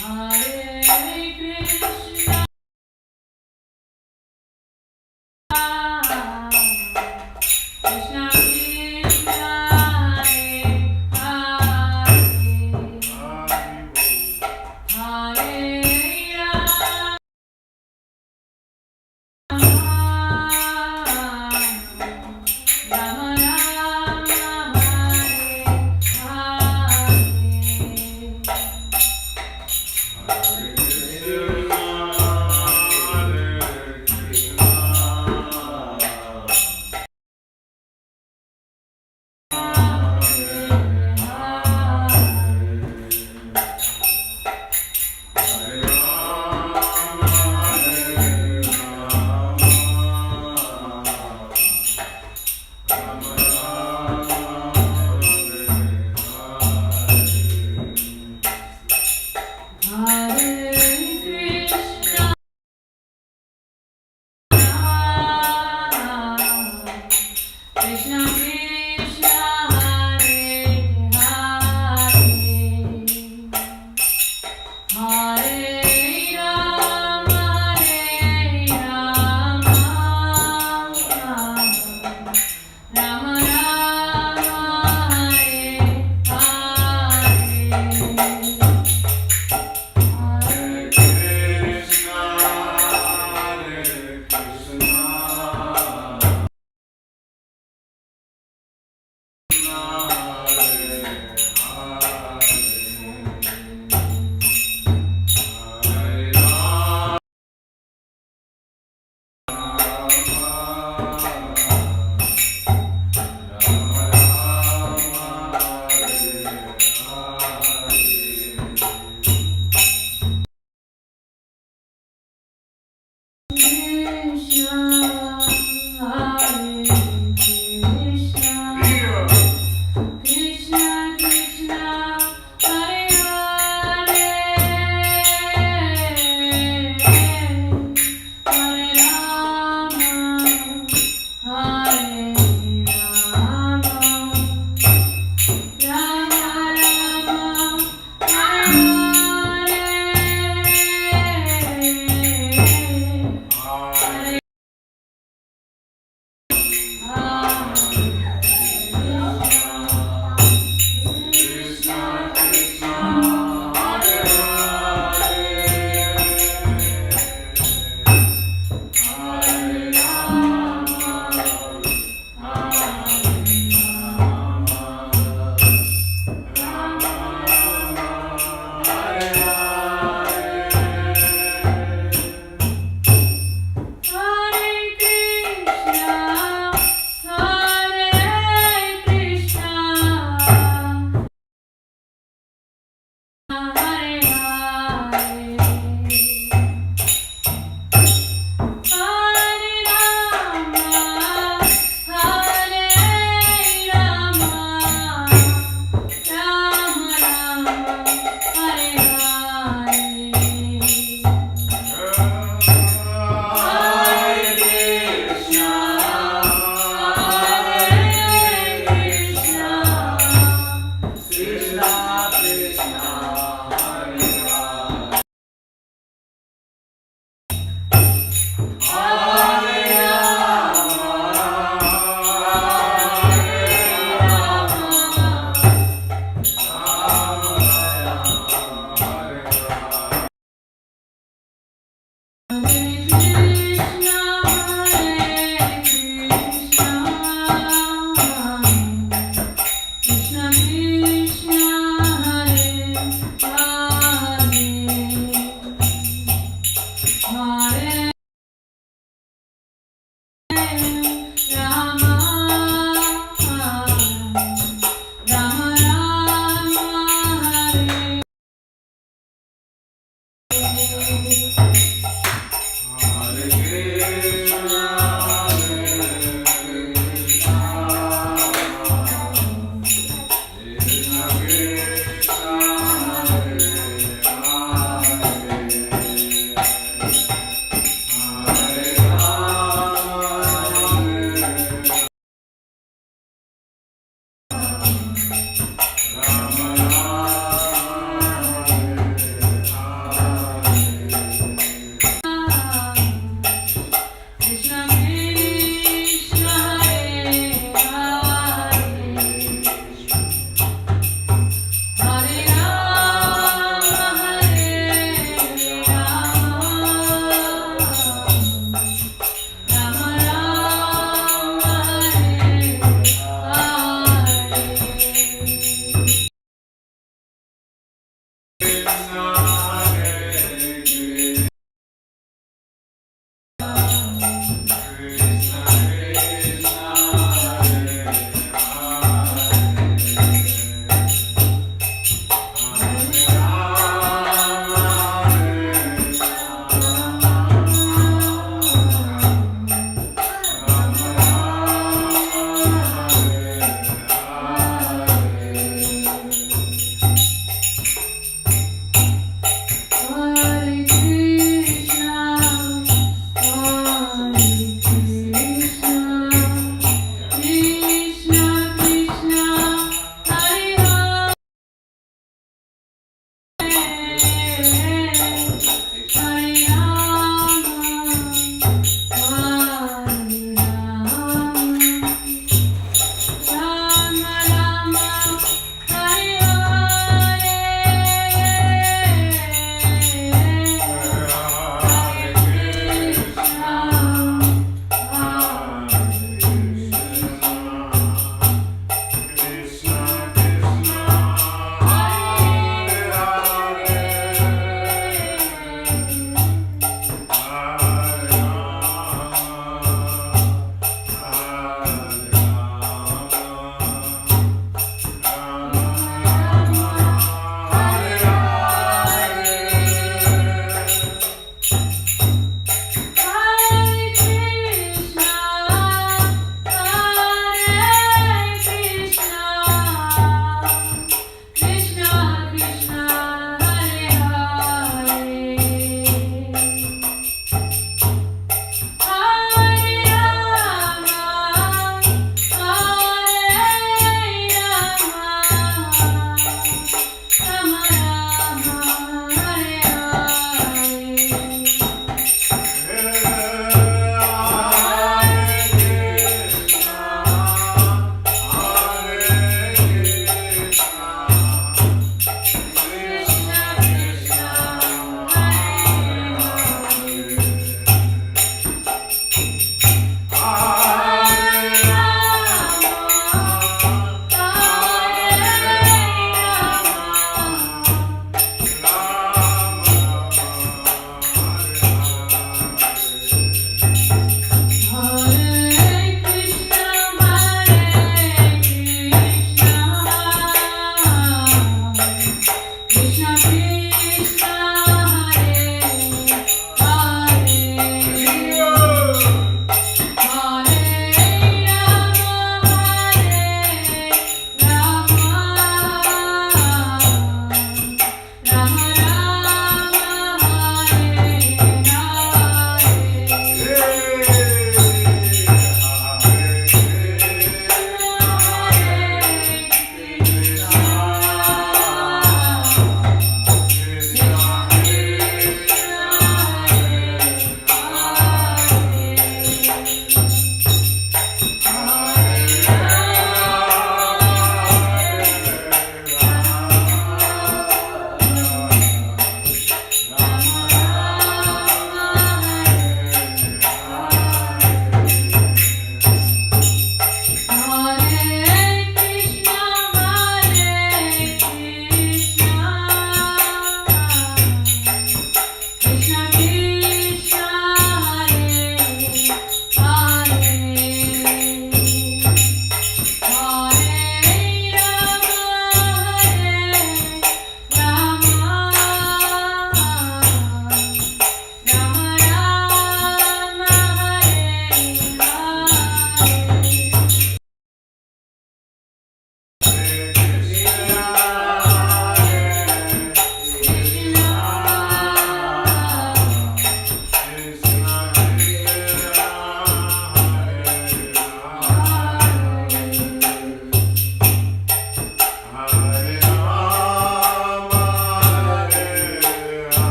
Hare Krishna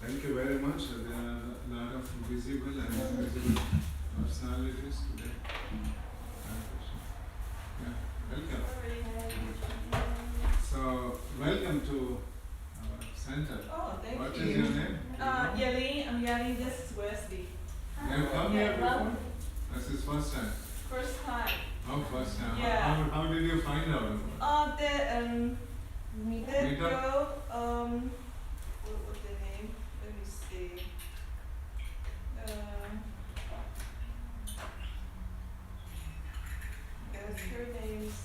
Thank you very much. There are a lot of visible and invisible personalities today. Yeah, welcome. So, welcome to our center. Oh, thank you. What is your name? Yali. I'm Yali. This is Wesley. You have come here before? This is first time. First time. Oh, first time. Yeah. How did you find out about it? The girl, what was the name? Let me see. Her name's,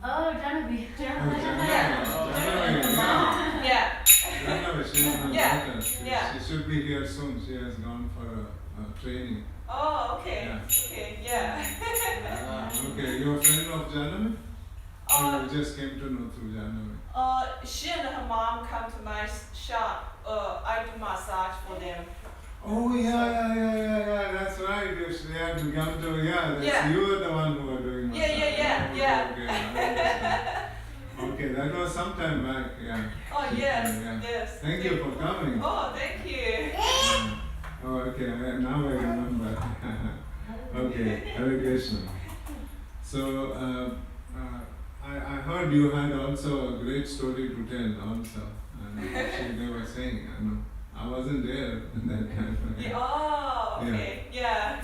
Oh, Genevieve. Yeah. She's my Yeah. daughter. She should be here soon. She has gone for a training. Oh, okay. Yeah. Okay, yeah. Okay, you're a friend of Janami? Or you just came to know through Janami? She and her mom come to my shop. I do massage for them. Oh, yeah, that's right. They had to come to, Yeah. you were the one who were doing massage. Yeah. Okay, that was some time back, yeah. Oh, yes. Thank you for coming. Oh, thank you. Oh, okay, now I remember. Okay, Hare Krishna. So, I heard you had also a great story to tell also. And actually they were saying, I know, I wasn't there in that time. Oh, okay, yeah.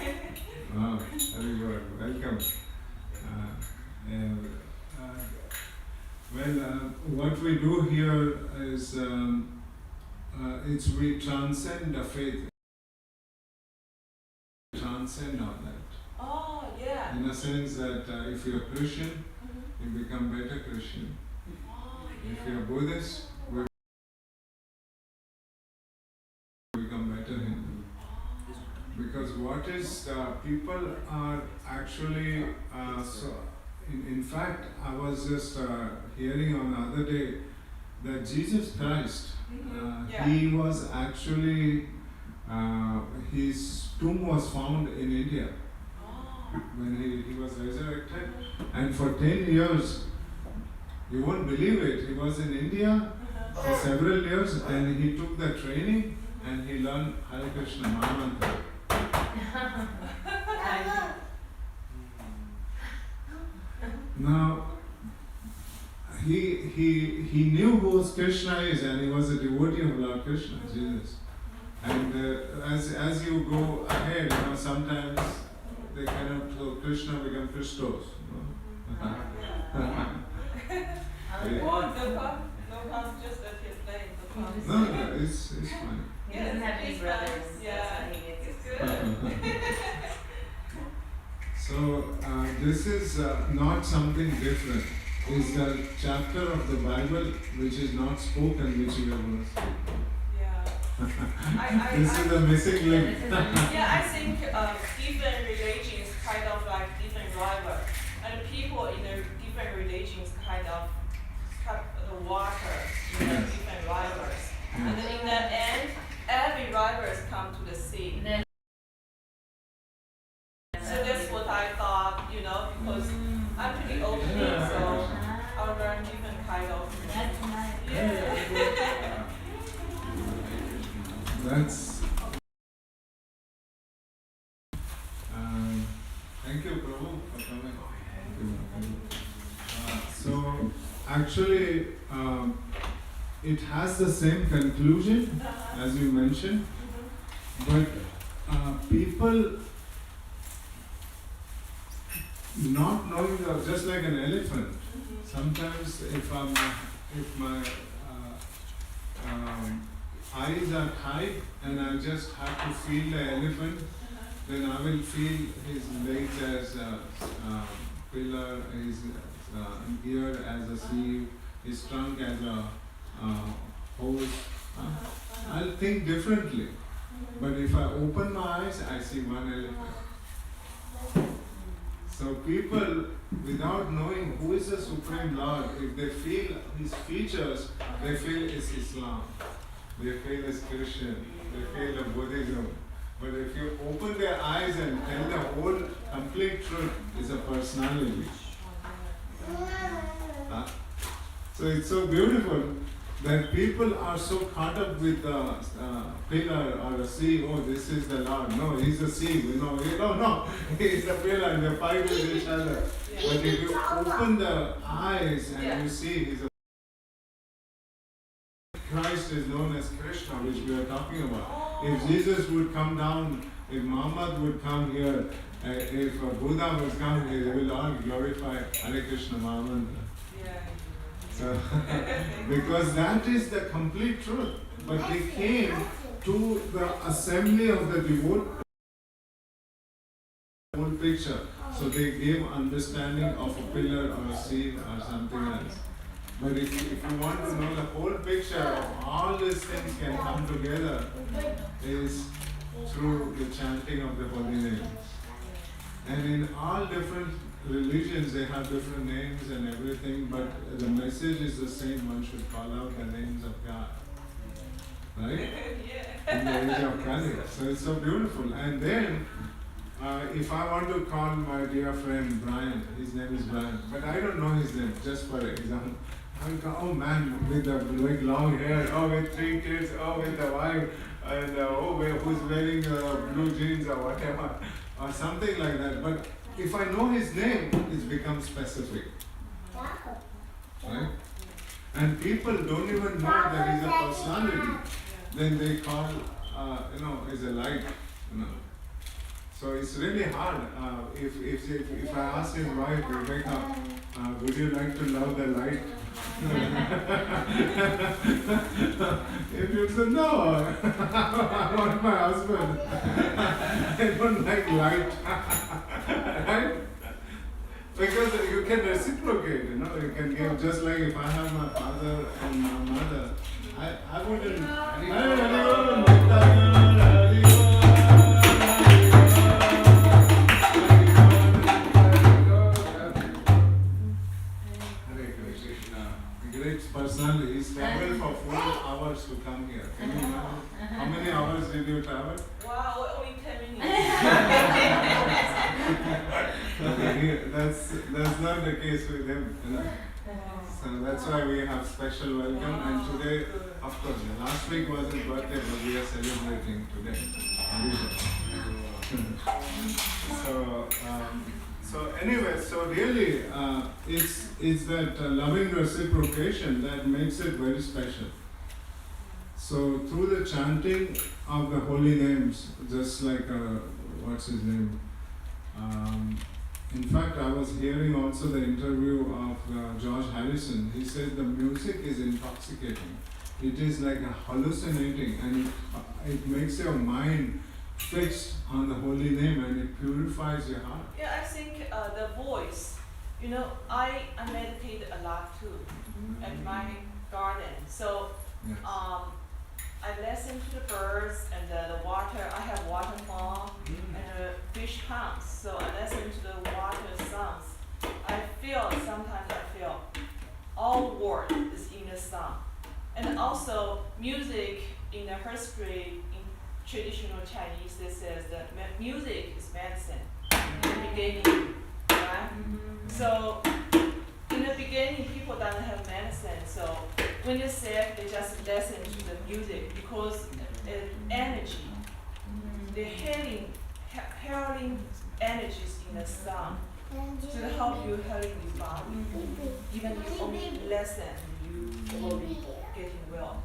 Wow, very good. Welcome. What we do here is we transcend the faith. Transcend all that. Oh, yeah. In a sense that if you're Christian, you become better Christian. Oh, If you're Buddhist, we become better Hindu. Because what is, people are actually, in fact, I was just hearing on the other day that Jesus Christ, he was actually, his tomb was found in India when he was resurrected. And for 10 years, you won't believe it, he was in India for several years and he took the training and he learned Hare Krishna Mahamantra. Now, he knew who Krishna is and he was a devotee of Lord Krishna, Jesus. And as you go ahead, sometimes they cannot, so Krishna become Christos. No, just that his name comes. No, it's fine. He doesn't have any he's brothers. fine. That's Yeah, why he gets it's it. good. So this is not something different. It's the chapter of the Bible which is not spoken, which you are going to speak. Yeah. This is the missing link. Yeah, I think different religions kind of like different drivers, and people in the different religions kind of cut the water in the Yes. different rivers, and Yes. in the end, every rivers come to the sea. So that's what I thought, because I'm pretty open, so I'll learn different kind of. That's nice. Yeah. That's. Thank you, Prabhu, for coming. Thank you. So, actually, it has the same conclusion as you mentioned, but people not knowing just like an elephant. Sometimes, if my eyes are tight and I just have to feel the elephant, then I will feel his legs as a pillar, his ear as a sieve, his trunk as a hose. I'll think differently. But if I open my eyes, I see one elephant. So people, without knowing who is the Supreme Lord, if they feel his features, they feel it's Islam. They feel it's Christian. They feel it's Buddhism. But if you open their eyes and tell the whole complete truth, it's a personality. So it's so beautiful that people are so caught up with the pillar or a sea. Oh, this is the Lord. No, he's a sea. No, he's the pillar and they fight with each other. But if you open the eyes and you see he's a Christ is known as Krishna, which we are talking about. If Jesus would come down, if Muhammad would come here, if Buddha would come here, they will all glorify Hare Krishna Mahamantra. So, because that is the complete truth. But they came to the assembly of the devout whole picture. So they gave understanding of a pillar or a seed or something else. But if you want to know the whole picture of all these things can come together is through the chanting of the holy names. And in all different religions they have different names and everything, but the message is the same. One should call out the names of God. Right? In the age of Kali. So it's so beautiful. And then if I want to call my dear friend Brian, his name is Brian, but I don't know his name, just for example. I will go, oh man, with the like long hair, oh with 3 kids, oh with the wife, and who's wearing blue jeans or whatever, or something like that. But if I know his name, it's become specific. Right? And people don't even know that he's a personality. Then they call, is a light. So it's really hard. If I ask his wife, Rebecca, would you like to love the light? If you say no, I want my husband. I don't like light. Right? Because you can reciprocate, you can give, just like if I have my father and my mother, I wouldn't. Personally, he's traveled for 4 hours to come here. Can you imagine? How many hours did you travel? Wow, only 10 minutes. That's not the case with him. So that's why we have special welcome. And today, of course, last week was his birthday, but we are celebrating today. So anyway, so really, it's that loving reciprocation that makes it very special. So through the chanting of the holy names, just like what's his name? In fact, I was hearing also the interview of George Harrison. He said the music is intoxicating. it is like a hallucinating, and it makes your mind fixed on the holy name, and it purifies your heart. Yeah, I think the voice. You know, I meditate a lot too at my garden. So Yes. I listen to the birds and the water. I have waterfall and fish ponds. So I listen to the water sounds. Sometimes I feel all world is in the song. And also music in the history, in traditional Chinese, they says that music is medicine in the beginning, right? So in the beginning, people don't have medicine. So when you're sick, they just listen to the music because it's energy. The healing energies in the song to help you healing your body. Even you only listen, you will be getting well.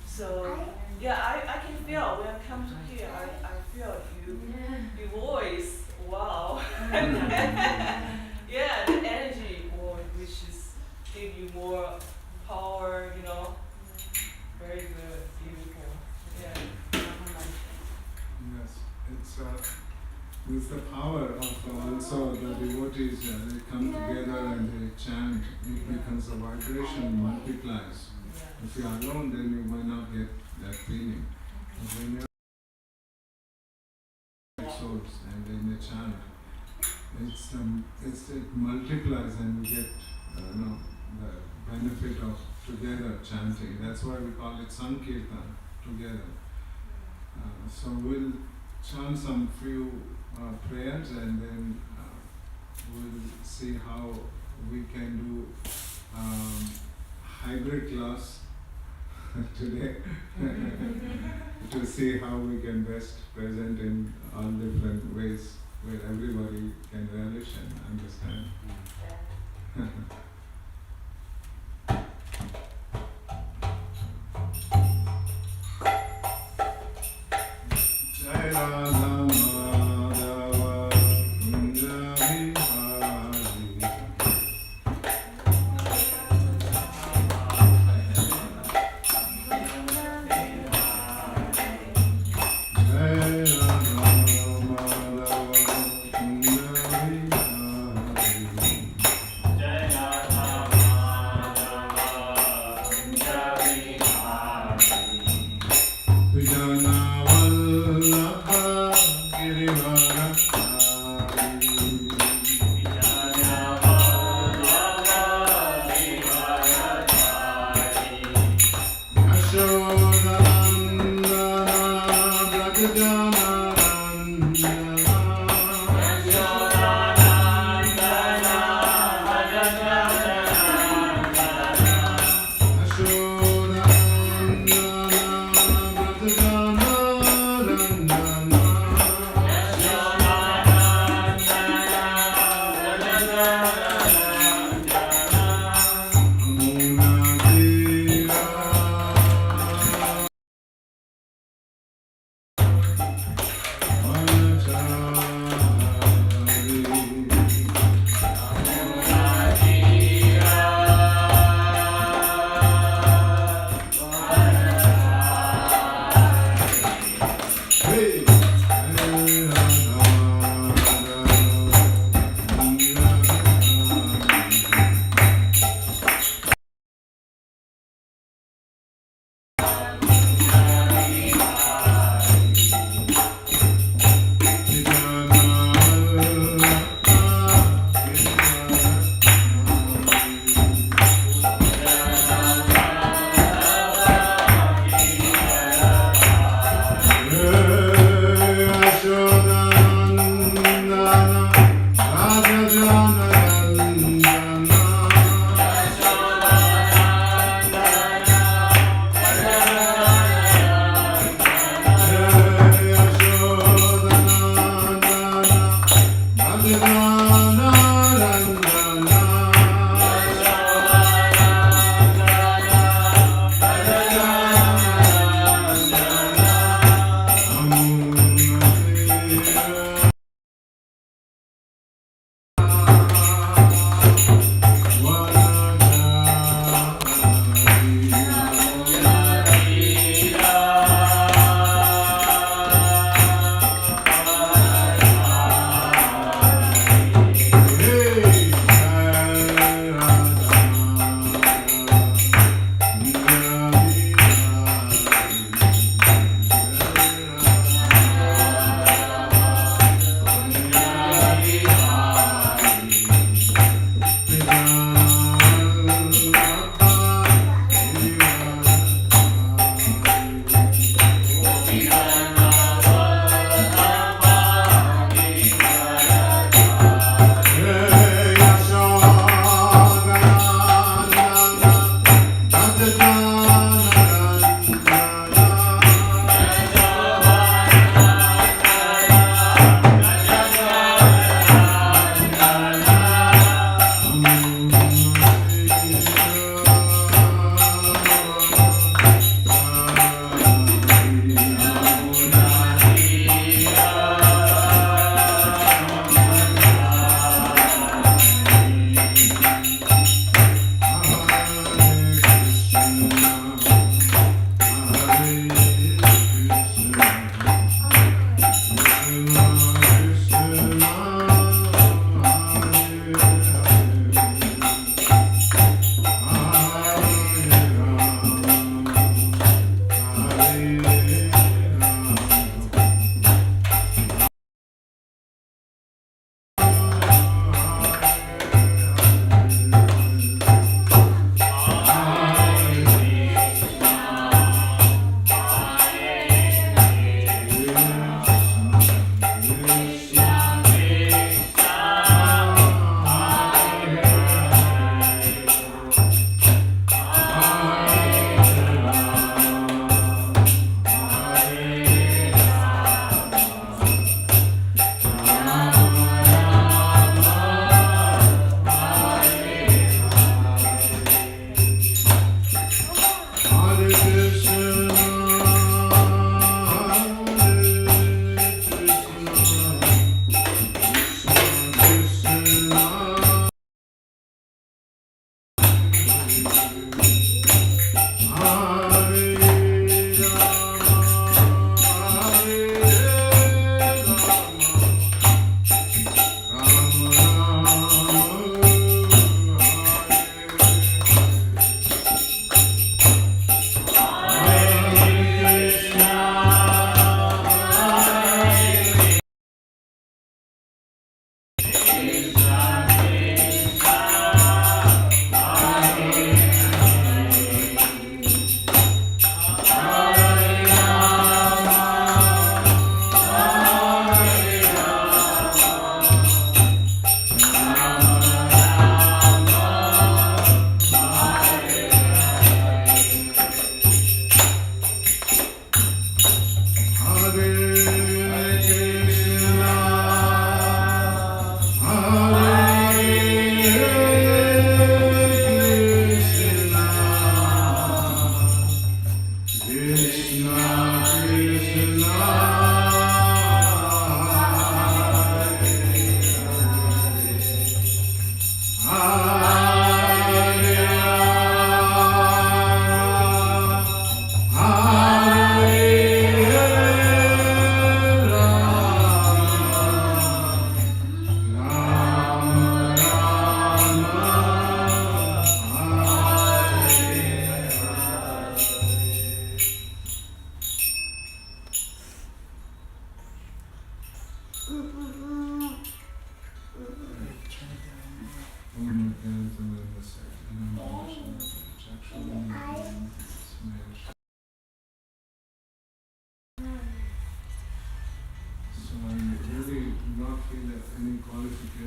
So yeah, I can feel when I come to here, I feel your voice. Wow. Yeah, the energy which is give you more power, you know. Very good, beautiful. Yeah. Yes, it's the power of also the devotees. They come together and they chant. It becomes a vibration, multiplies. If you are alone, then you might not get that feeling. But when you are souls and then they chant, it multiplies, and you get the benefit of together chanting. That's why we call it Sankirtan, together. So we'll chant some few prayers, and then we'll see how we can do hybrid class today to see how we can best present in all different ways where everybody can relish and understand. Jai Radha Madhava Kunja Vihari. Jai Radha Madhava Kunja Vihari. Vijana Vallabha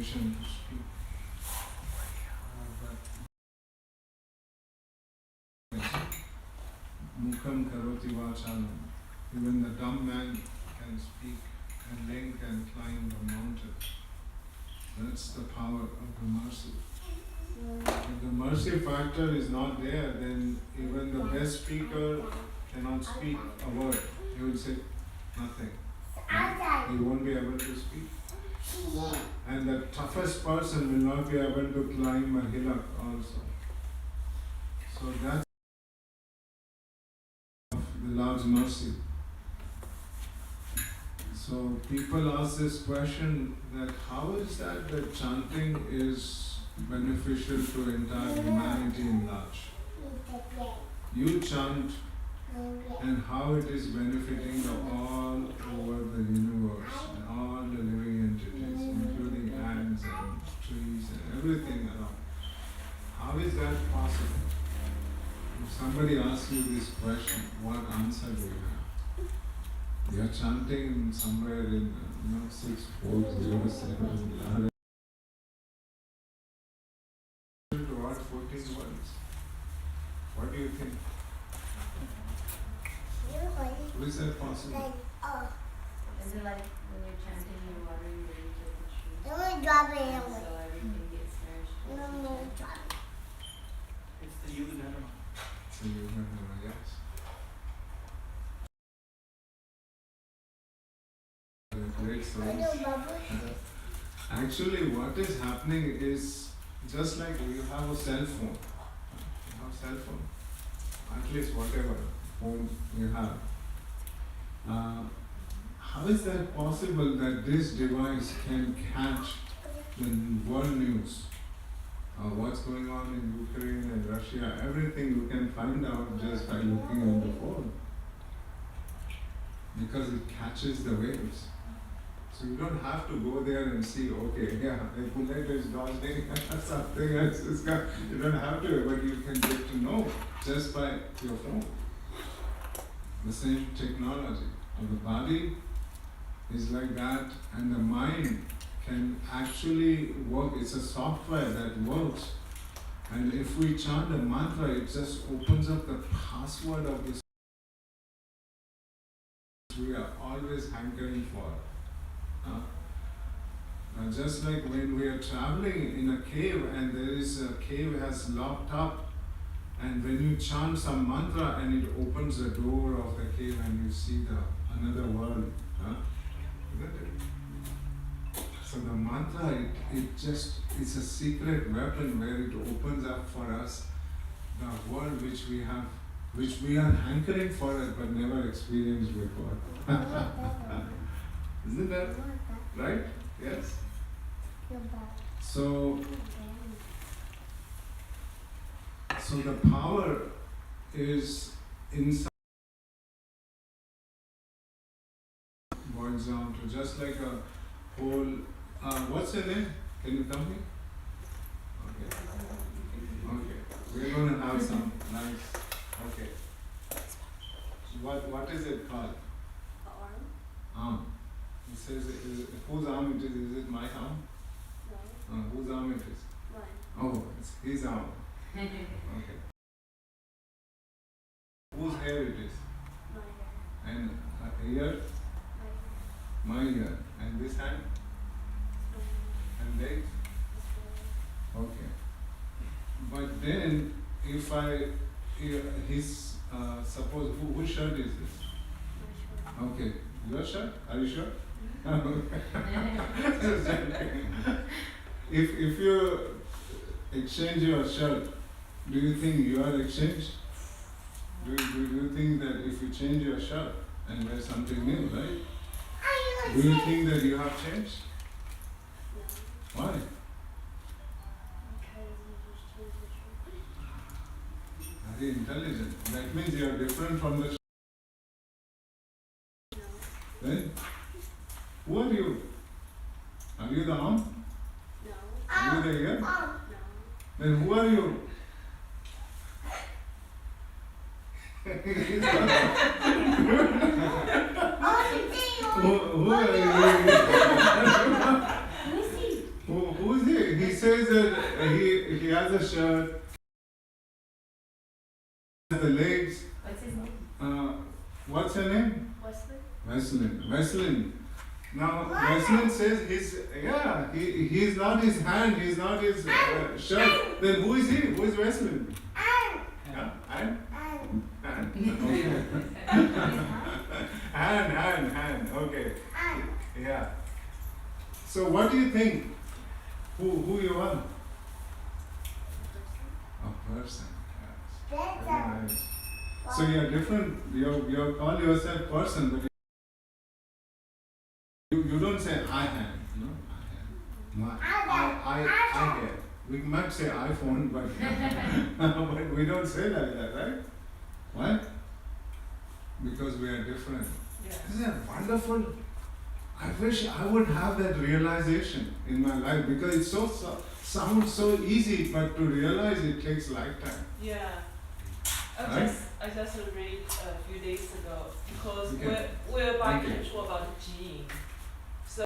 permission to speak. Mukham karoti vachalam. Even the dumb man can speak, and Ling can climb the mountain. That's the power of the mercy. If the mercy factor is not there, then even the best speaker cannot speak a word. He will say nothing. He won't be able to speak. And the toughest person will not be able to climb a hillock also. So that's the Lord's mercy. So people ask this question that how is that the chanting is beneficial to entire humanity in large? You chant and how it is benefiting all over the universe and all the living entities, including ants and trees and everything around. How is that possible? If somebody asks you this question, what answer do you have? You are chanting somewhere in 6407 to what 14 words. What do you think? How is that possible? Is it like when you're chanting, you're watering the leaves of the tree? So everything gets nourished. It's the Yuga Dharma. So you remember, yes. Great stories. Actually, what is happening is just like you have a cell phone. You have a cell phone. At least whatever phone you have. How is that possible that this device can catch the world news? What's going on in Ukraine and Russia? Everything you can find out just by looking on the phone. Because it catches the waves. So you don't have to go there and see, okay, yeah, a bullet is dodging something else is coming. You don't have to, but you can get to know just by your phone. The same technology of the body is like that, and the mind can actually work. It's a software that works. And if we chant a mantra, it just opens up the password of this we are always hankering for. Just like when we are traveling in a cave and there is a cave has locked up, and when you chant some mantra and it opens the door of the cave and you see another world. Isn't it? So the mantra, it's a secret weapon where it opens up for us the world which we are hankering for it but never experienced before. Isn't that right? Yes? So the power is inside. For example, just like a whole, what's your name? Can you come here? Okay. We're going to have some nice, okay. What is it called? Arm. It says, whose arm it is? Is it my arm? No. Whose arm it is? Mine. Oh, it's his arm. Okay. Whose hair it is? My hair. And ear? My ear. And this hand? And legs? Okay. But then, suppose, whose shirt is this? Okay. Your shirt? Are you sure? If you exchange your shirt, do you think you are exchanged? Do you think that if you change your shirt and wear something new, right? Do you think that you have changed? Why? Very intelligent. That means you are different from the. Then, who are you? Are you the arm? No. Are you the ear? No. Then who are you? Who are you? Who has a shirt, has the legs. What's his name? What's her name? Wesley? Wesley. Now, Wesley says he's not his hand, he's not his shirt. Then who is he? Who is Wesley? Yeah, Hand. Okay. Hand. Okay. Yeah. So what do you think? Who you are? A person. Yes. Very nice. So you are different. You call yourself person, but you don't say I hand. No, I hand. I hand. We might say iPhone, but but we don't say like that, right? Why? Because we are different. Yeah. Isn't that wonderful? I wish I would have that realization in my life because it sounds so easy, but to realize it takes lifetime. Yeah. Right? I just read a few days ago because Okay. we're by Thank you. control about the gene. So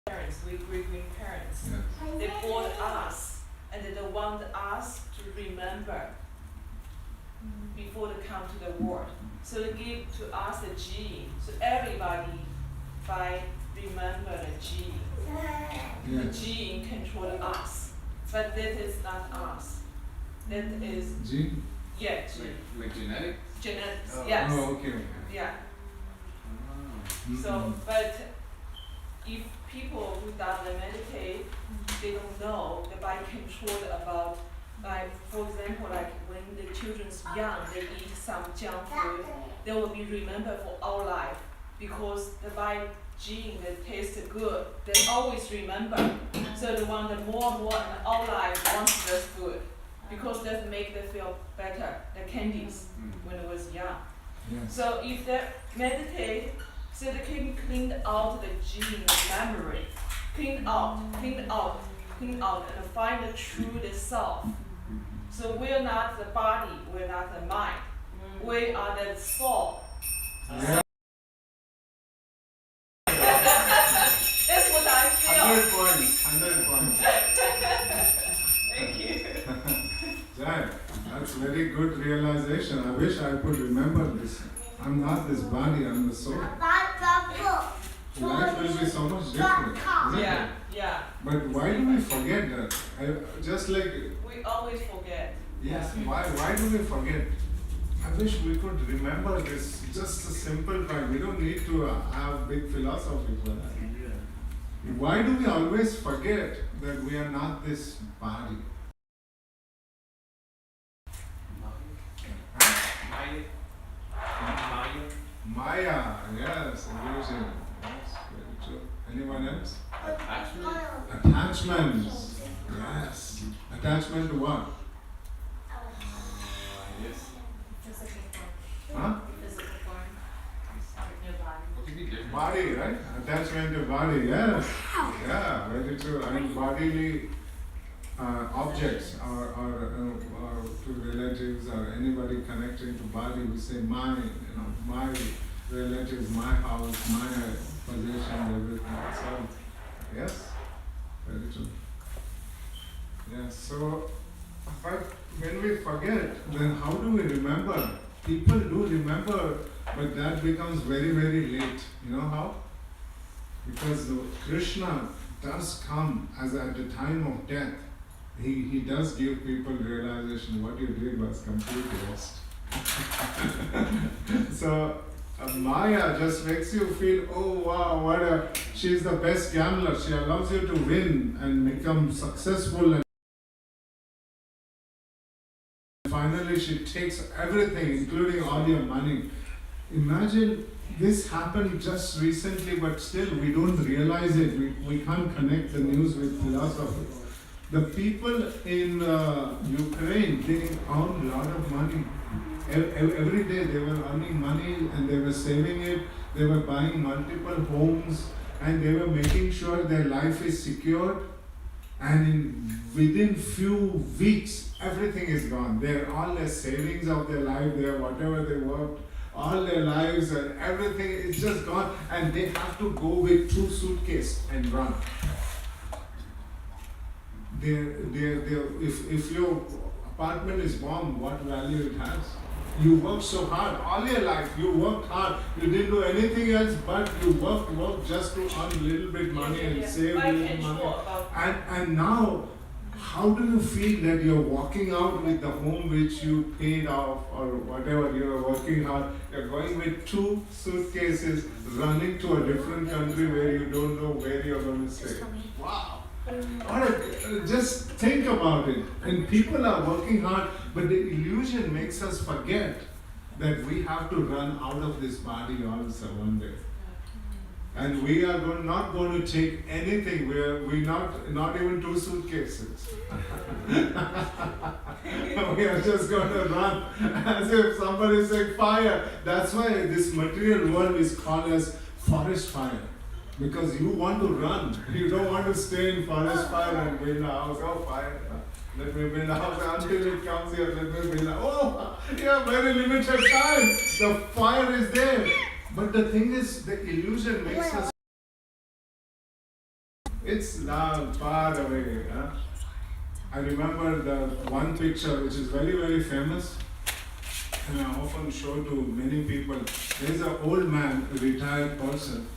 parents, we great-grandparents, Yeah. they born us and they want us to remember before they come to the world. So they give to us the gene. So everybody by remember the gene. The Yeah. gene control us. But that is not us. That is Gene? gene. Like genetic? Genetics. Oh. Yes. Oh, okay. Yeah. Mhm. So, but if people who don't meditate, they don't know the body control about, like, for example, like when the children's young, they eat some junk food, they will be remembered for our life because the body gene that tastes good, they always remember. So they want the more and more in our life wants this food because that make them feel better, the candies when they was young. Yes. So if they meditate, so they can clean out the gene memory, clean out, and find the true the self. So we're not the body, we're not the mind, we are the soul. Yeah. That's what I feel. 100 points. Thank you. Jai, that's very good realization. I wish I could remember this. I'm not this body, I'm the soul. Life will be so much different, isn't Yeah, it? yeah. But why do we forget that? Just like, We always forget. yes, why do we forget? I wish we could remember this, just a simple fact. We don't need to have big philosophy for that. Why do we always forget that we are not this body? Maya, yes, illusion. Yes, very true. Anyone else? Attachments. Yes. Attachment to what? Yes. Physical form. Huh? Physical form. Your body. What could be different? Body, right? Attachment to body, yes. Yeah, very true. And bodily objects or to relatives or anybody connecting to body, we say mine, my relatives, my house, my possession, everything. So, yes, very true. Yes, so, but when we forget, then how do we remember? People do remember, but that becomes very, very late. You know how? Because Krishna does come as at the time of death. He does give people realization what you did was complete waste. So Maya just makes you feel, oh wow, she's the best gambler. She allows you to win and become successful. And finally she takes everything, including all your money. Imagine this happened just recently, but still we don't realize it. We can't connect the news with philosophy. The people in Ukraine, they earn a lot of money. Every day they were earning money and they were saving it. They were buying multiple homes and they were making sure their life is secured. And within few weeks, everything is gone. All their savings of their life, whatever they worked, all their lives and everything is just gone. And they have to go with 2 suitcases and run. if your apartment is bombed, what value it has? You worked so hard all your life. You worked hard. You didn't do anything else, but you worked just to earn a little bit money and save a little money. And now, how do you feel that you're walking out with the home which you paid off or whatever, you're working hard, you're going with 2 suitcases, running to a different country where you don't know where you're going to stay? Wow! Just think about it. And people are working hard, but the illusion makes us forget that we have to run out of this body also one day. And we are not going to take anything. We not even 2 suitcases. We are just going to run as if somebody said fire. That's why this material world is called as forest fire. Because you want to run. You don't want to stay in forest fire and build a house. Oh, fire. Let me build a house until it comes here. Let me build a house. Oh, you have very limited time. The fire is there. But the thing is, the illusion makes us. It's now far away. Huh? I remember the one picture which is very, very famous. And I often show to many people. There is an old man, a retired person.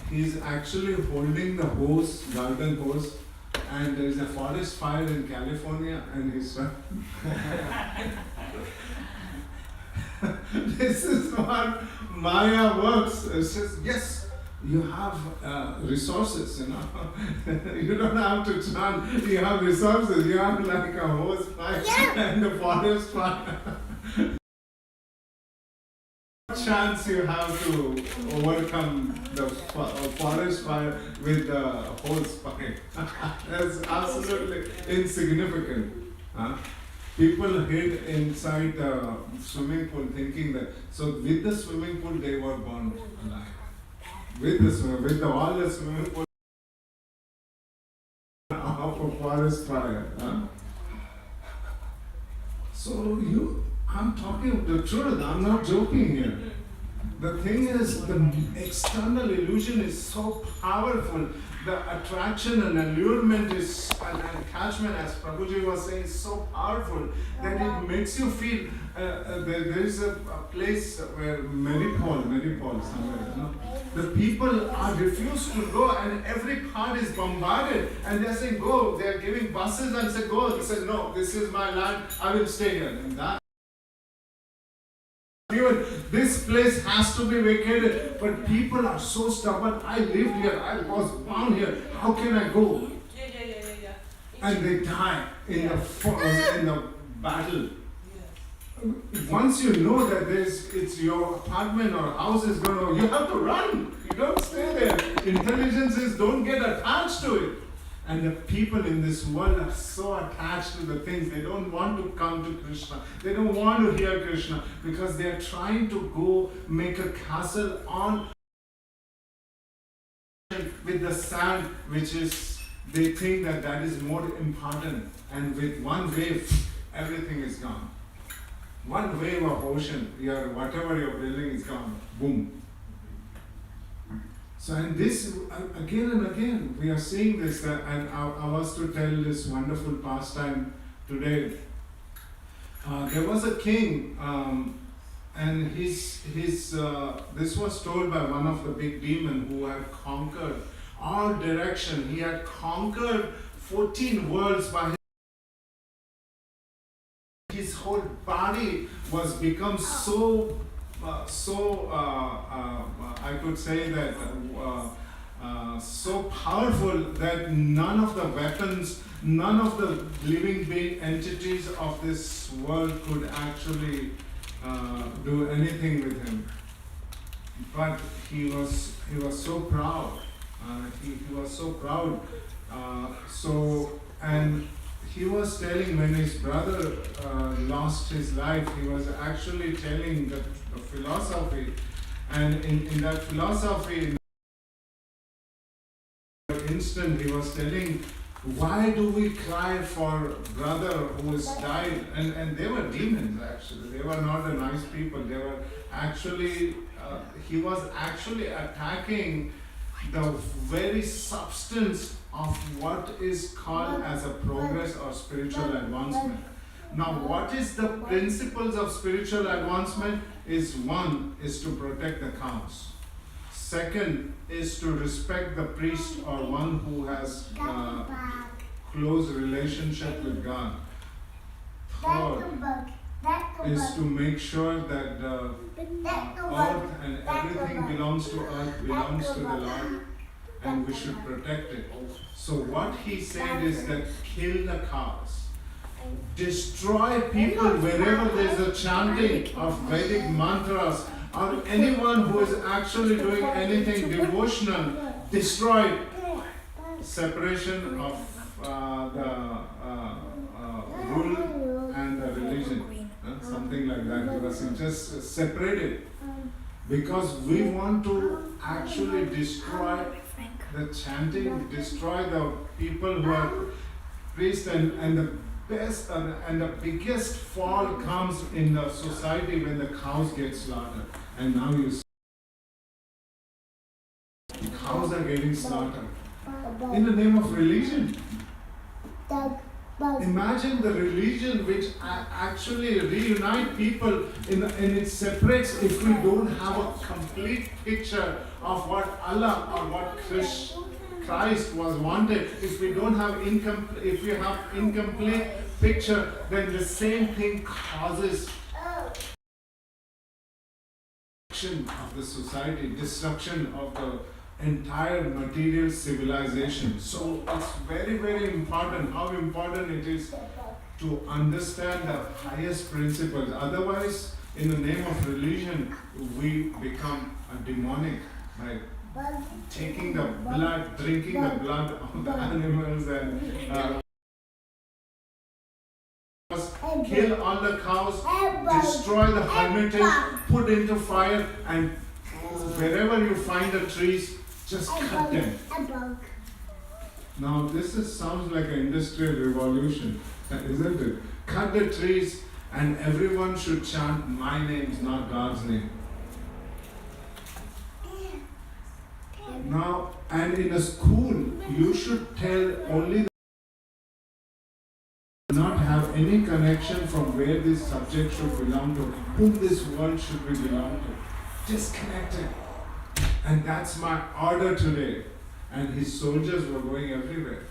He's actually holding the hose, garden hose, and there is a forest fire in California, and he's this is what Maya works. It says, yes, you have resources, you know. You don't have to run, you have resources. You have like a hose fire and a forest fire. Chance you have to overcome the forest fire with the hose fire. That's absolutely insignificant. People hid inside the swimming pool thinking that, so with the swimming pool they were born alive. With all the swimming pool of a forest fire. So I'm talking the truth, I'm not joking here. The thing is, the external illusion is so powerful. The attraction and allurement is, and attachment, as Prabhuji was saying, is so powerful that it makes you feel, there is a place where Maripol somewhere, you know, the people are refused to go and every car is bombarded and they're saying go, they're giving buses and say go, they say no, this is my land, I will stay here. And that even this place has to be vacated, but people are so stubborn. I lived here, I was born here, how can I go? Yeah. And they die in the battle. Once you know that it's your apartment or house is going to, you have to run. You don't stay there. Intelligences don't get attached to it. And the people in this world are so attached to the things, they don't want to come to Krishna. They don't want to hear Krishna because they are trying to go make a castle on with the sand, which is, they think that is more important. And with one wave, everything is gone. One wave of ocean, whatever you're building is gone. Boom. So, and this, again and again, we are seeing this, and I was to tell this wonderful pastime today. There was a king, and this was told by one of the big demons who had conquered all direction. He had conquered 14 worlds by his whole body was become so I could say that so powerful that none of the weapons, none of the living being entities of this world could actually do anything with him. But he was so proud. He was so proud. And he was telling when his brother lost his life, he was actually telling the philosophy, and in that philosophy, in that instant, he was telling, why do we cry for brother who has died? And they were demons actually. They were not the nice people. They were actually, he was actually attacking the very substance of what is called as a progress or spiritual advancement. Now, what is the principles of spiritual advancement? One is to protect the cows. Second is to respect the priest or one who has close relationship with God. Third is to make sure that the earth and everything belongs to earth, belongs to the Lord, and we should protect it. So what he said is that kill the cows. Destroy people wherever there is a chanting of Vedic mantras or anyone who is actually doing anything devotional, destroy it. Separation of the rule and the religion, something like that, because it just separated. Because we want to actually destroy the chanting, destroy the people who are priests, and the best and the biggest fall comes in the society when the cows get slaughtered. And now you see the cows are getting slaughtered in the name of religion. Imagine the religion which actually reunite people and it separates if we don't have a complete picture of what Allah or what Christ was wanted. If we don't have if we have incomplete picture, then the same thing causes destruction of the society, destruction of the entire material civilization. So it's very, very important how important it is to understand the highest principles. Otherwise, in the name of religion, we become a demonic, right? Taking the blood, drinking the blood of the animals and kill all the cows, destroy the hermitage, put into fire, and wherever you find the trees, just cut them. Now this sounds like an industrial revolution, isn't it? Cut the trees and everyone should chant my name, not God's name. Now, and in a school, you should tell only not have any connection from where this subject should belong to, whom this world should be belong to. Disconnected. And that's my order today. And his soldiers were going everywhere.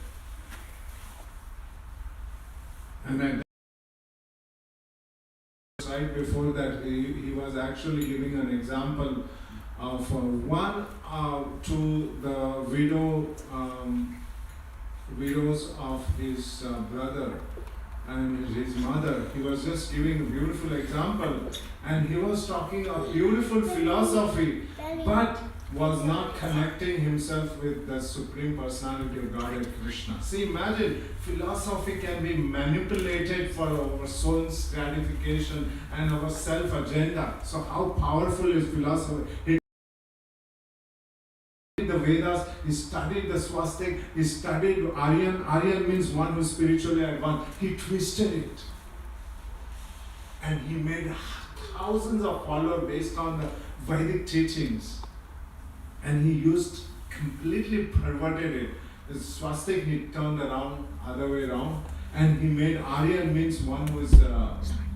And then right before that, he was actually giving an example of one to the widows of his brother and his mother. He was just giving a beautiful example, and he was talking of beautiful philosophy, but was not connecting himself with the Supreme Personality of Godhead, Krishna. See, imagine, philosophy can be manipulated for our soul's gratification and our self-agenda. So how powerful is philosophy? He studied the Vedas, he studied the swastik, he studied Aryan. Aryan means one who is spiritually advanced. He twisted it. And he made thousands of followers based on the Vedic teachings. And he completely perverted it. The swastik he turned around, other way around, and he made Aryan means one who is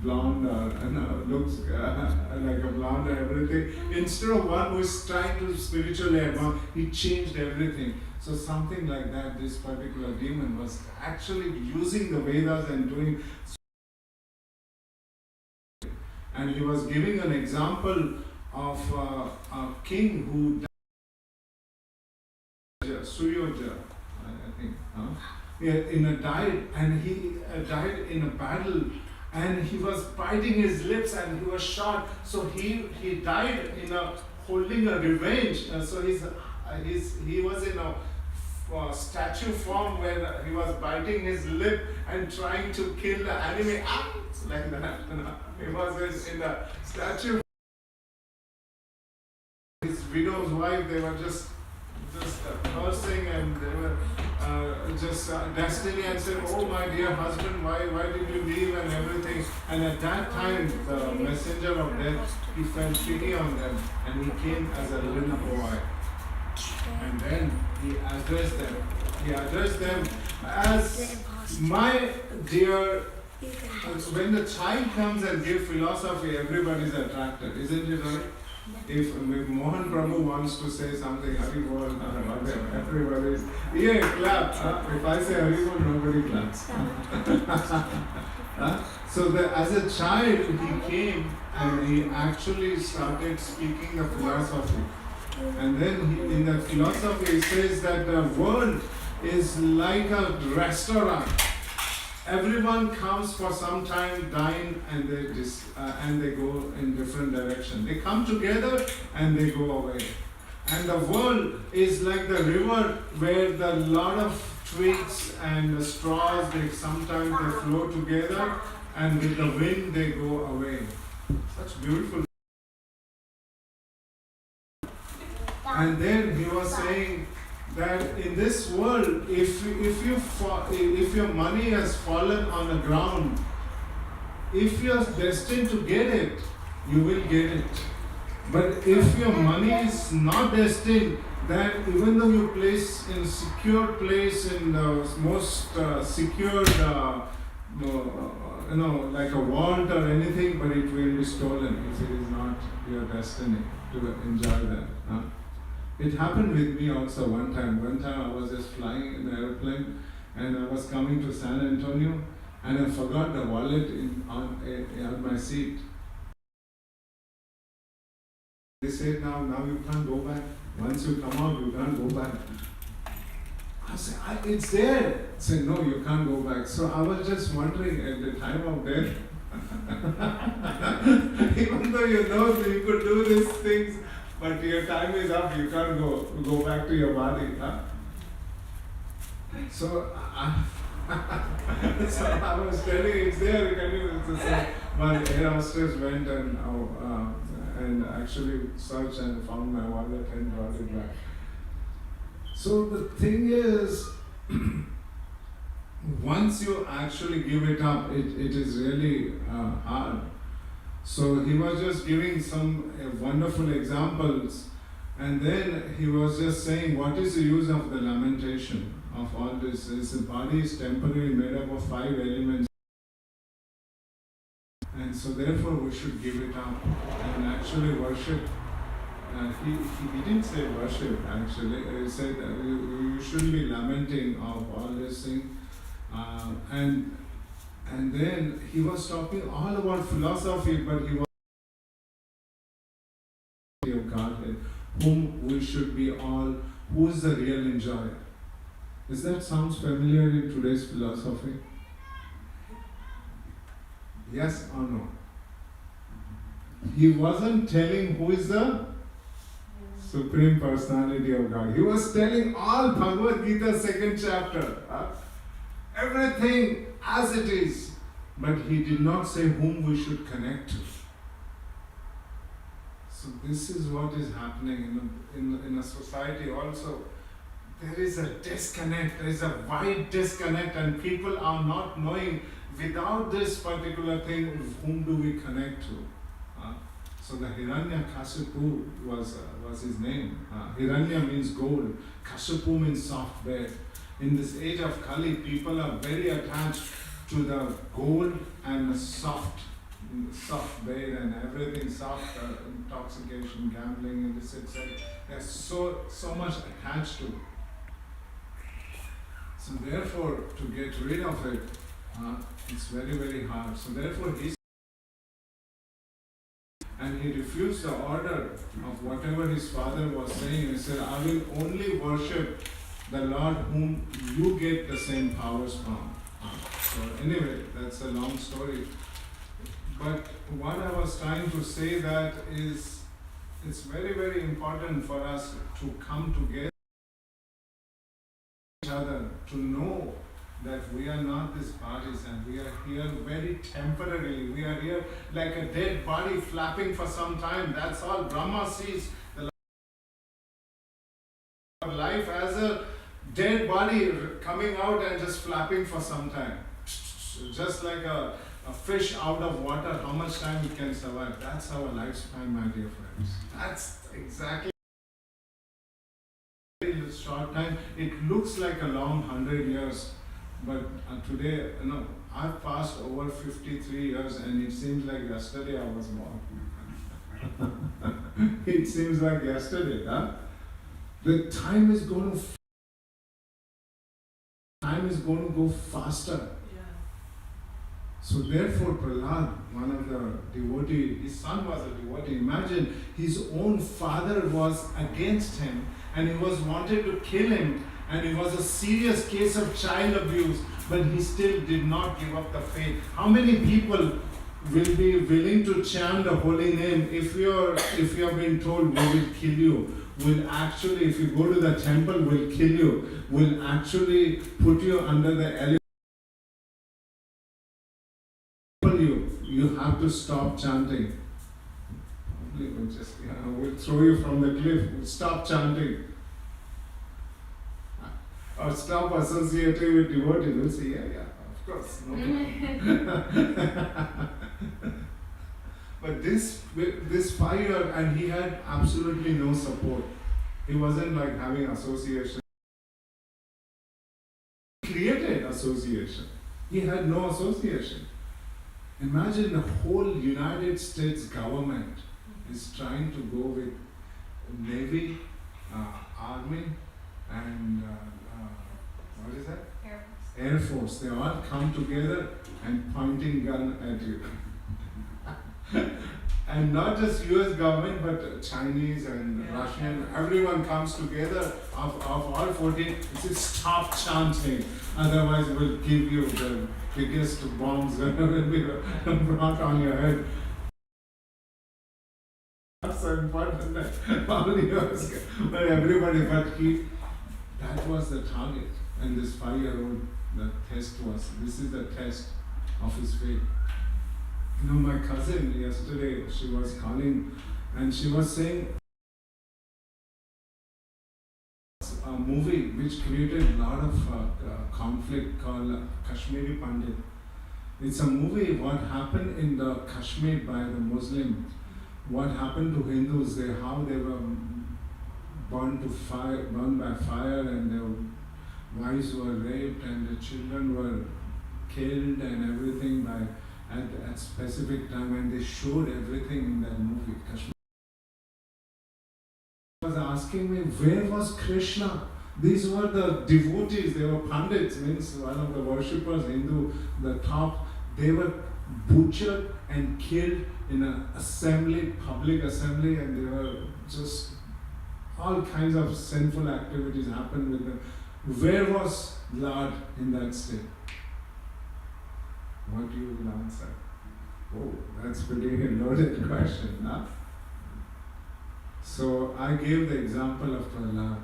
blonde and looks like a blonde and everything. Instead of one who is trying to spiritually advance, he changed everything. So something like that, this particular demon was actually using the Vedas and doing. And he was giving an example of a king who died. Suyoja, I think. Died, and he died in a battle, and he was biting his lips, and he was shot. So he died in holding a revenge. So he was in a statue form where he was biting his lip and trying to kill the enemy. Like that. He was in a statue. His widow's wife, they were just cursing, and they were destiny, and said, "Oh my dear husband, why did you leave?" and everything. And at that time, the messenger of death, he felt pity on them, and he came as a little boy. And then he addressed them. He addressed them as my dear. When the child comes and gives philosophy, everybody is attracted, isn't it right? If Mohan Prabhu wants to say something, Hari Bol, everybody is, yeah, clap. If I say Hari Bol, nobody claps. So as a child, he came and he actually started speaking the philosophy. And then in the philosophy, he says that the world is like a restaurant. Everyone comes for some time, dine, and they go in different direction. They come together and they go away. And the world is like the river where the lot of twigs and the straws, sometimes they flow together, and with the wind they go away. Such beautiful. And then he was saying that in this world, if your money has fallen on the ground, if you are destined to get it, you will get it. But if your money is not destined, then even though you place in secure place in the most secured, like a vault or anything, but it will be stolen if it is not your destiny to enjoy that. It happened with me also one time. One time I was just flying in the airplane and I was coming to San Antonio and I forgot the wallet on my seat. They said, now you can't go back. Once you come out, you can't go back. I said, it's there. I said, no, you can't go back. So I was just wondering at the time of death, even though you know that you could do these things, but your time is up, you can't go back to your body. So I was telling it's there. My air hostess went and actually searched and found my wallet and brought it back. So the thing is, once you actually give it up, it is really hard. So he was just giving some wonderful examples, and then he was just saying, what is the use of the lamentation of all this? The body is temporarily made up of 5 elements, and so therefore we should give it up and actually worship. He didn't say worship actually, he said you shouldn't be lamenting of all this thing. And then he was talking all about philosophy, but he was of Godhead, whom we should be all, who is the real enjoyer. Does that sound familiar in today's philosophy? Yes or no? He wasn't telling who is the Supreme Personality of God. He was telling all Bhagavad Gita 2nd chapter. Everything as it is. But he did not say whom we should connect to. So this is what is happening in a society also. There is a disconnect, there is a wide disconnect, and people are not knowing without this particular thing whom do we connect to. So the Hiranyakashipu was his name. Hiranya means gold, Kashipu means soft bed. In this age of Kali, people are very attached to the gold and the soft bed and everything, soft intoxication, gambling, illicit sex. They're so much attached to it. So therefore, to get rid of it, it's very, very hard. So therefore, he refused the order of whatever his father was saying. He said, I will only worship the Lord whom you get the same powers from. So anyway, that's a long story. But what I was trying to say that is, it's very, very important for us to come together each other, to know that we are not these bodies and we are here very temporarily. We are here like a dead body flapping for some time. That's all. Brahma sees the life as a dead body coming out and just flapping for some time. Just like a fish out of water, how much time it can survive. That's our lifespan, my dear friends. That's exactly short time. It looks like a long 100 years, but today, I've passed over 53 years and it seems like yesterday I was born. It seems like yesterday, huh? The time is going to go faster. Yeah. So therefore Prahlad, one of the devotees, his son was a devotee. Imagine his own father was against him and he was wanted to kill him, and it was a serious case of child abuse, but he still did not give up the faith. How many people will be willing to chant the holy name if you have been told we will kill you, will actually, if you go to the temple, will kill you, will actually put you under the elephant? You have to stop chanting. We'll throw you from the cliff. Stop chanting. Or stop associating with devotees. We'll say, yeah, of course. No problem. But this fire, and he had absolutely no support. He wasn't like having association. He created association. He had no association. Imagine the whole United States government is trying to go with Navy, Army, and what is that? Air Force. They all come together and pointing gun at you. And not just US government, but Chinese and Russian, everyone comes together of all 14. It says stop chanting, otherwise we'll give you the biggest bombs that will be brought on your head. That's so important that only yours, but everybody, that was the target. And this 5-year-old, the test was, this is the test of his faith. My cousin yesterday, she was calling and she was saying a movie which created a lot of conflict called Kashmiri Pandit. It's a movie what happened in the Kashmir by the Muslim, what happened to Hindus, how they were burned by fire, and their wives were raped and the children were killed and everything at specific time, and they showed everything in that movie. Kashmir was asking me, where was Krishna? These were the devotees, they were pandits, means one of the worshippers, Hindu, the top. They were butchered and killed in an assembly, public assembly, and they were just all kinds of sinful activities happened with them. Where was Lord in that state? What do you will answer? Oh, that's pretty loaded question, huh? So I gave the example of Prahlad.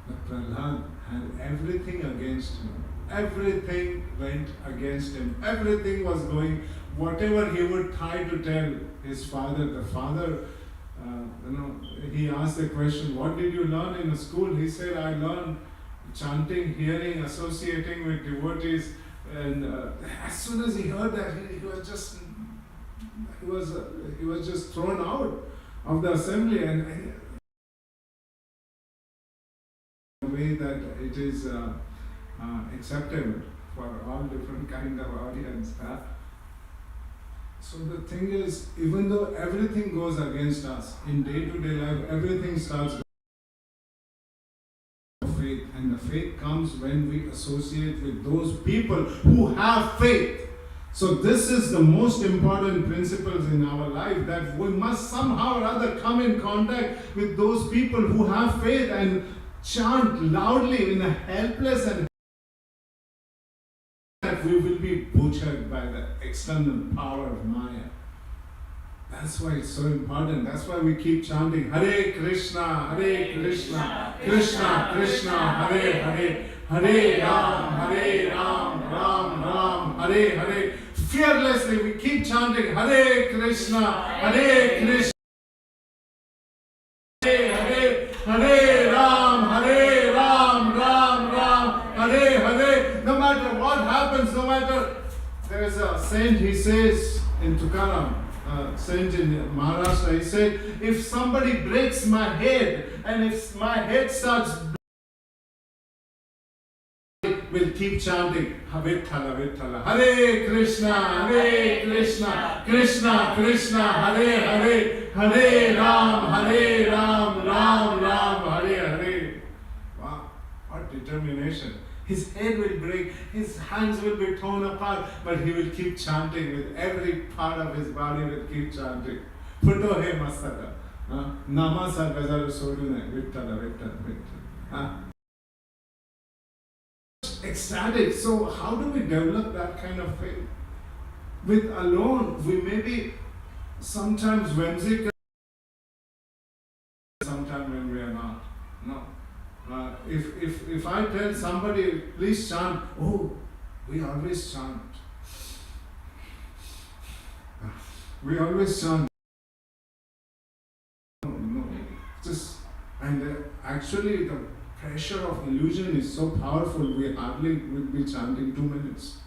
But Prahlad had everything against him. Everything went against him. Everything was going, whatever he would try to tell his father, the father, he asked the question, what did you learn in school? He said, I learned chanting, hearing, associating with devotees. And as soon as he heard that, he was just thrown out of the assembly, and in a way that it is acceptable for all different kind of audience. So the thing is, even though everything goes against us in day-to-day life, everything starts with faith, and the faith comes when we associate with those people who have faith. So this is the most important principles in our life, that we must somehow or other come in contact with those people who have faith and chant loudly in a helpless and that we will be butchered by the external power of Maya. That's why it's so important. That's why we keep chanting Hare Krishna, Krishna Krishna, Hare Hare, Hare Ram, Ram Ram, Hare Hare. Fearlessly we keep chanting Hare Krishna, Krishna, Hare Ram, Ram Ram, Hare Hare. No matter what happens, no matter. There is a saint, he says in Tukaram, saint in Maharashtra, he said, if somebody breaks my head and if my head starts keep chanting, Vitthala, Vitthala, Hare Krishna, Krishna Krishna, Hare Hare, Hare Ram, Ram, Hare. Wow, what determination. His head will break, his hands will be torn apart, but he will keep chanting with every part of his body will keep chanting. Putto he mastaka. Nama sarvajaru sodune, Vitthala, Vitthala. Ecstatic. So how do we develop that kind of faith? With alone, we may be sometimes whimsical, sometimes when we are not. No. If I tell somebody, please chant, oh, we always chant. We always chant. No. Just, and actually the pressure of illusion is so powerful, we hardly will be chanting 2 minutes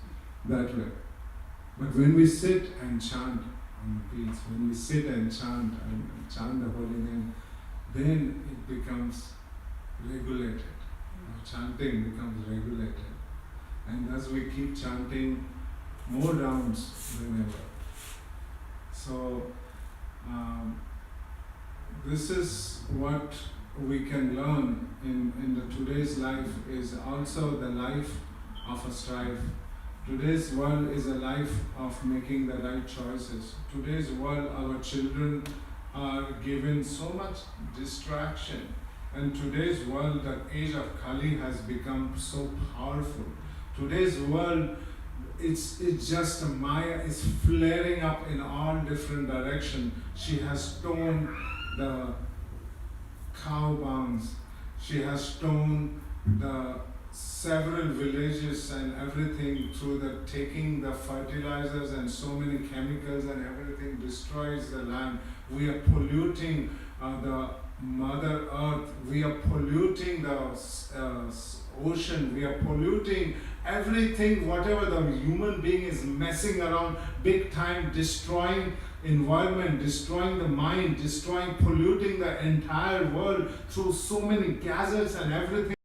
that way. But when we sit and chant on the peace, when we sit and chant the holy name, then it becomes regulated. Chanting becomes regulated. And thus we keep chanting more rounds than ever. So, this is what we can learn in the today's life is also the life of a strife. Today's world is a life of making the right choices. Today's world, our children are given so much distraction. And today's world, the age of Kali has become so powerful. Today's world, it's just a Maya is flaring up in all different directions. She has torn the cow barns. She has torn the several villages and everything through the taking the fertilizers and so many chemicals and everything destroys the land. We are polluting the Mother Earth. We are polluting the ocean. We are polluting everything, whatever the human being is messing around big time, destroying environment, destroying the mind, polluting the entire world through so many gases and everything.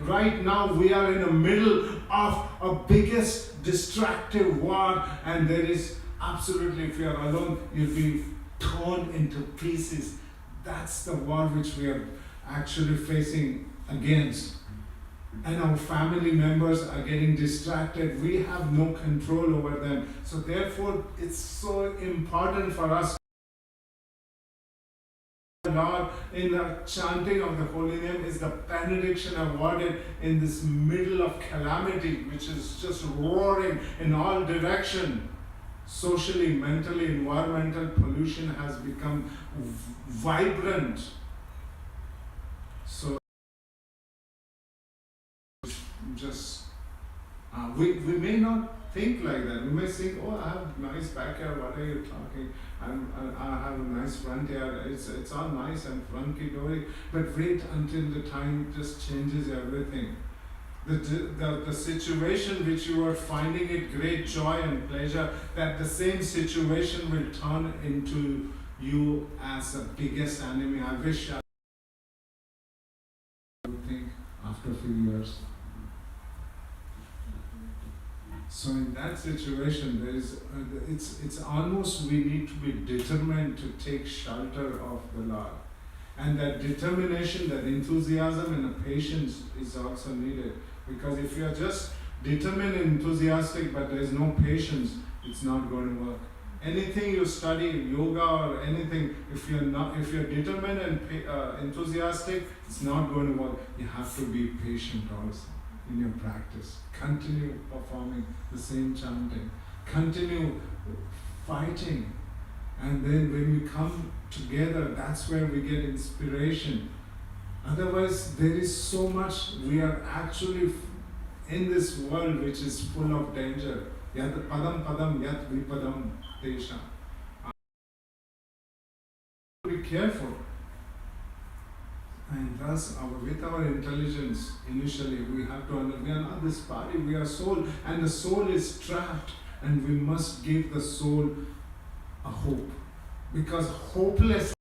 Right now we are in the middle of a biggest destructive war, and there is absolutely, if you are alone, you'll be torn into pieces. That's the war which we are actually facing against. And our family members are getting distracted. We have no control over them. So therefore, it's so important for us, Lord, in the chanting of the holy name is the benediction awarded in this middle of calamity, which is just roaring in all directions. Socially, mentally, environmental pollution has become vibrant. So just we may not think like that. We may think, oh, I have a nice backyard, what are you talking? I have a nice front yard, it's all nice and funky-dory, but wait until the time just changes everything. The situation which you are finding it great joy and pleasure, that the same situation will turn into you as the biggest enemy. I wish I would think after a few years. So in that situation, there is it's almost we need to be determined to take shelter of the Lord, and that determination, that enthusiasm and the patience is also needed. Because if you are just determined and enthusiastic, but there is no patience, it's not going to work. Anything you study, yoga or anything, if you're determined and enthusiastic, it's not going to work. You have to be patient also in your practice. Continue performing the same chanting. Continue fighting. And then when we come together, that's where we get inspiration. Otherwise, there is so much, we are actually in this world which is full of danger. Yat padam padam yat vipadam tesha. Be careful. And thus, with our intelligence, initially, we have to understand, we are not this body, we are soul, and the soul is trapped, and we must give the soul a hope. Because hopeless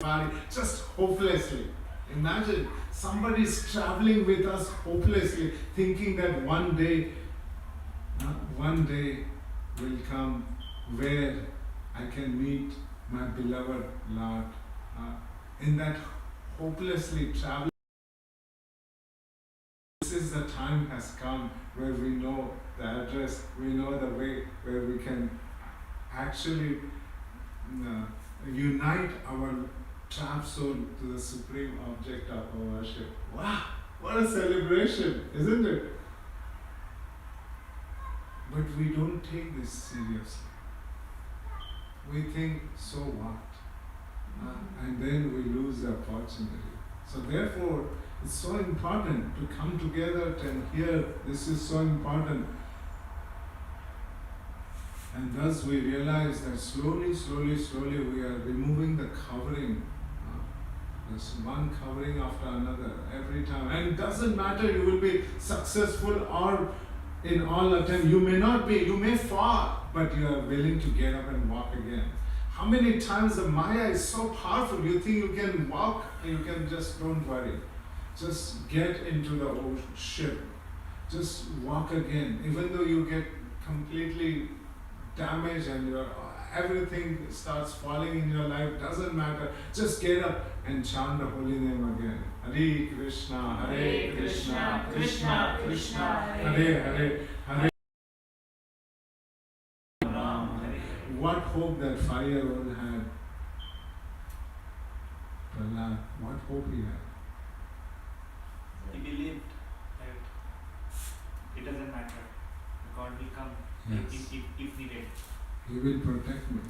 body, just hopelessly, Imagine somebody is traveling with us hopelessly, thinking that one day will come where I can meet my beloved Lord. In that hopelessly traveling, this is the time has come where we know the address, we know the way where we can actually unite our trapped soul to the supreme object of our worship. Wow, what a celebration, isn't it? But we don't take this seriously. We think, so what? And then we lose the opportunity. So therefore, it's so important to come together and hear. This is so important. And thus we realize that slowly we are removing the covering. There's one covering after another every time. And it doesn't matter you will be successful or in all attempt. You may not be, you may fall, but you are willing to get up and walk again. How many times the Maya is so powerful, you think you can walk, you can just, don't worry. Just get into the old ship. Just walk again. Even though you get completely damaged and everything starts falling in your life, doesn't matter. Just get up and chant the holy name again. Hare Krishna, Hare Krishna, Krishna Krishna, Hare Hare, Hare. What hope that 5-year-old had. Prahlad, what hope he had. He believed that it doesn't matter. God will come if needed. He will protect me.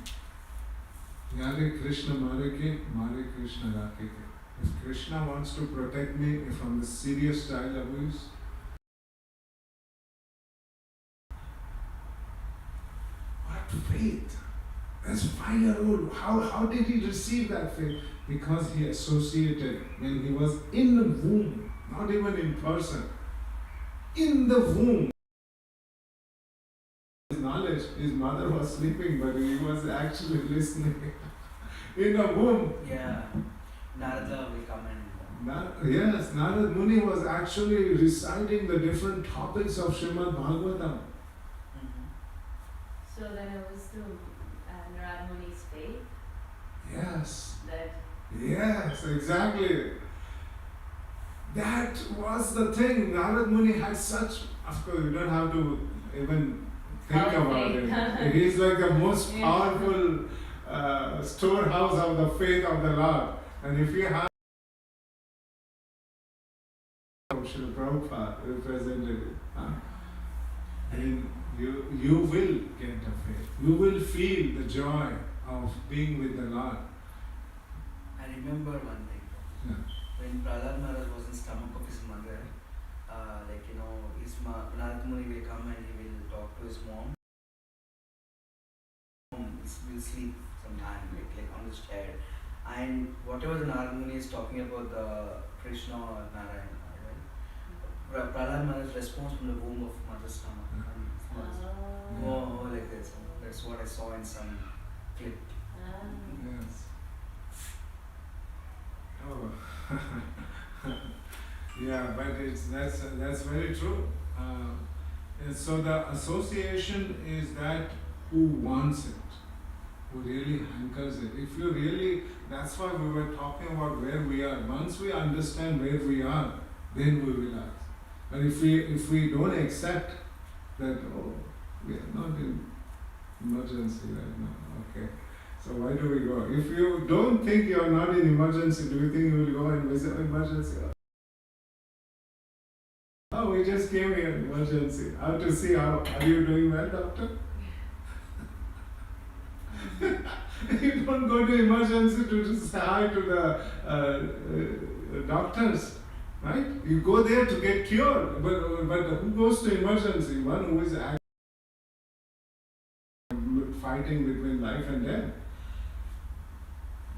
Yare Krishna Mare Krishna Rakhe. If Krishna wants to protect me from the serious child abuse, what faith! As 5-year-old, how did he receive that faith? Because he associated when he was in the womb, not even in person, in the womb. His knowledge, his mother was sleeping, but he was actually listening. In the womb. Yeah. Narada will come and Yes, Narad Muni was actually reciting the different topics of Srimad Bhagavatam. So then it was through Narad Muni's faith Yes. that. Yes, exactly. That was the thing. Narad Muni had such, of course, you don't have to even think about it. He's like the most powerful storehouse of the faith of the Lord. And if you have Srila Prabhupada represented it, then you will get the faith. You will feel the joy of being with the Lord. I remember one thing. Yeah. When Prahlad Maharaj was in stomach of his mother, his Narad Muni will come and he will talk to his mom. Will sleep sometime, like on his chair. And whatever the Narad Muni is talking about the Krishna or Narayan, right? Prahlad Maharaj responds from the womb of mother's stomach. Oh, like this. That's what I saw in some clip. Yes. Oh. Yeah, but that's very true. And so the association is that who wants it, who really hankers it. If you really, that's why we were talking about where we are. Once we understand where we are, then we realize. But if we don't accept that, oh, we are not in emergency right now, okay. So why do we go? If you don't think you are not in emergency, do you think you will go and visit emergency? Oh, we just came here in emergency. How to see how are you doing well, doctor? You don't go to emergency to just say hi to the doctors, right? You go there to get cured. But who goes to emergency? One who is actually fighting between life and death.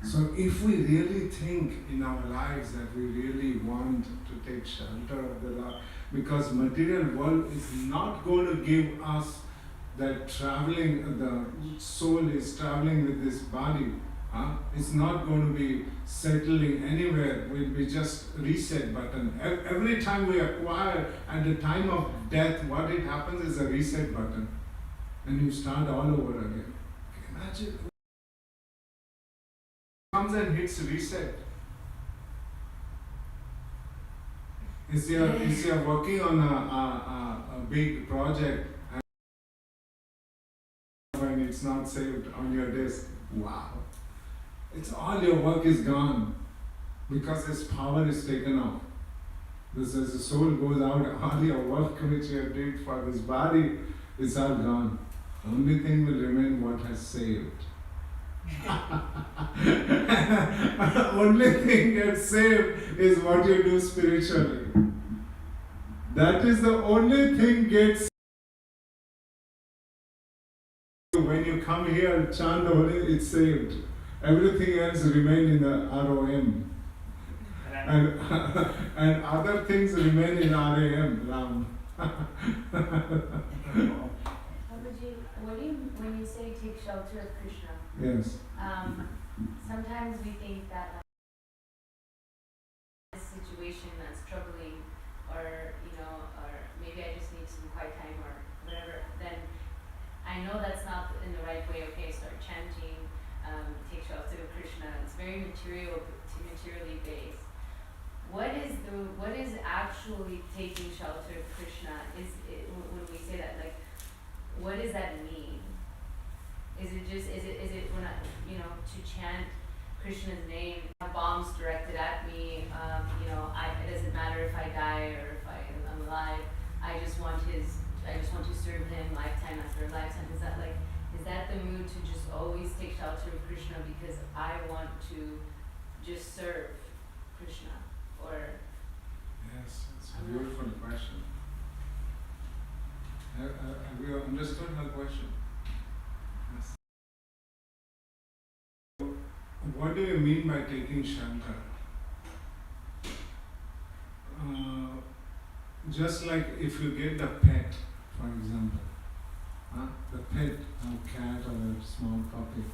So if we really think in our lives that we really want to take shelter of the Lord, because material world is not going to give us that traveling, the soul is traveling with this body It's not going to be settling anywhere. Will be just reset button. Every time we acquire, at the time of death, what it happens is a reset button, and you start all over again. Imagine. Comes and hits reset. If you're working on a big project and it's not saved on your disk, wow. It's all your work is gone because this power is taken off. This as the soul goes out, all your work which you have did for this body is all gone. Only thing will remain what has saved. Only thing gets saved is what you do spiritually. That is the only thing gets. When you come here, chant the Holy, it's saved. Everything else remain in the ROM. And other things remain in RAM, Ram. When you say take shelter of Krishna, Yes. sometimes we think that like this situation that's troubling, or or maybe I just need some quiet time or whatever, then I know that's not in the right way. Okay, start chanting, take shelter of Krishna. It's very materially based. What is actually taking shelter of Krishna? When we say that, like, what does that mean? Is it when to chant Krishna's name, have bombs directed at me, it doesn't matter if I die or if I'm alive, I just want to serve him lifetime after lifetime. Is that the mood to just always take shelter of Krishna because I want to just serve Krishna? Or yes, it's a beautiful question. Have you understood her question? Yes. What do you mean by taking shelter? Just like if you get the pet, for example, the pet, a cat or a small puppy,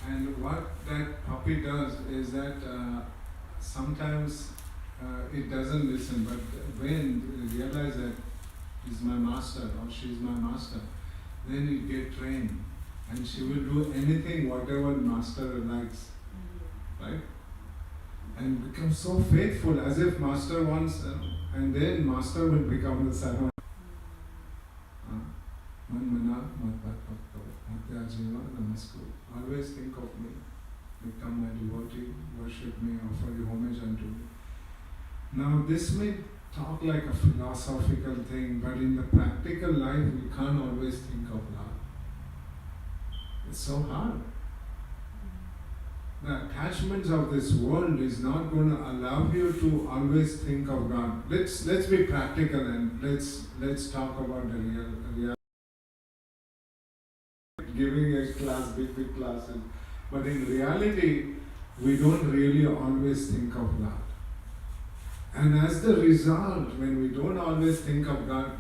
and what that puppy does is that sometimes it doesn't listen, but when you realize that he's my master or she's my master, then you get trained and she will do anything whatever master likes, right? And become so faithful as if master wants, and then master will become the servant. Always think of me, become my devotee, worship me, offer you homage unto me. Now this may talk like a philosophical thing, but in the practical life we can't always think of love. It's so hard. The attachments of this world is not going to allow you to always think of God. Let's be practical and let's talk about the real giving a class, big classes. But in reality, we don't really always think of God. And as the result, when we don't always think of God,